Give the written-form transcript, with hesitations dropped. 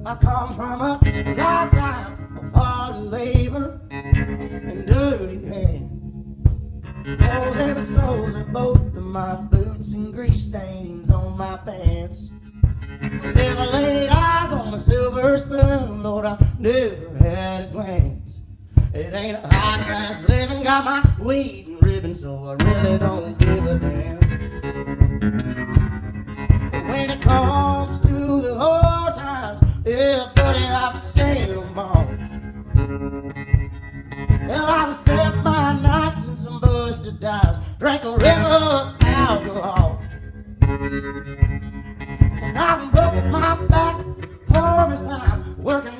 I come from a lifetime of hard labor and dirty hands. Holes in the soles of both of my boots and grease stains on my pants. I never laid eyes on a silver spoon, Lord, I never had a glance. It ain't a high-class living, got my weed and ribbon, so I really don't give a damn. But when it comes to the hard times, yeah, buddy, I've seen them all. Hell, I've spent my nights in some busted dives, drank a river of alcohol. And I've broken my back harvest time, working